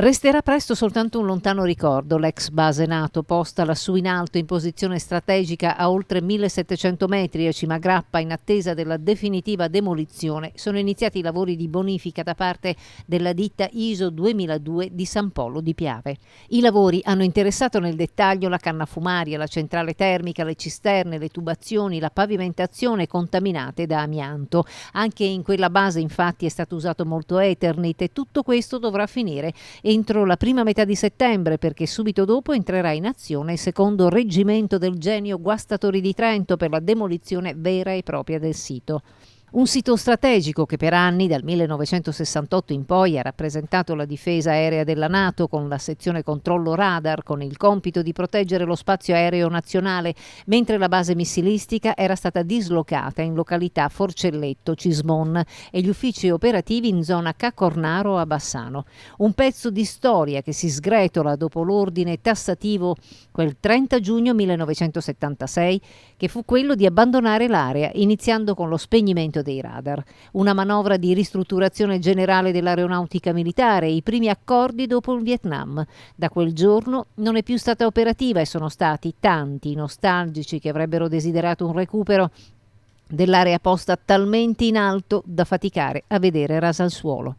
Resterà presto soltanto un lontano ricordo l'ex base NATO, posta lassù in alto in posizione strategica a oltre 1700 metri a Cima Grappa in attesa della definitiva demolizione. Sono iniziati i lavori di bonifica da parte della ditta ISO 2002 di San Polo di Piave. I lavori hanno interessato nel dettaglio la canna fumaria, la centrale termica, le cisterne, le tubazioni, la pavimentazione contaminate da amianto. Anche in quella base infatti è stato usato molto Eternit e tutto questo dovrà finire entro la prima metà di settembre, perché subito dopo entrerà in azione il secondo reggimento del Genio Guastatori di Trento per la demolizione vera e propria del sito. Un sito strategico che per anni, dal 1968 in poi, ha rappresentato la difesa aerea della NATO con la sezione controllo radar, con il compito di proteggere lo spazio aereo nazionale, mentre la base missilistica era stata dislocata in località Forcelletto, Cismon e gli uffici operativi in zona Cacornaro a Bassano. Un pezzo di storia che si sgretola dopo l'ordine tassativo quel 30 giugno 1976, che fu quello di abbandonare l'area, iniziando con lo spegnimento dei radar. Una manovra di ristrutturazione generale dell'aeronautica militare, i primi accordi dopo il Vietnam. Da quel giorno non è più stata operativa e sono stati tanti i nostalgici che avrebbero desiderato un recupero dell'area posta talmente in alto da faticare a vedere rasa al suolo.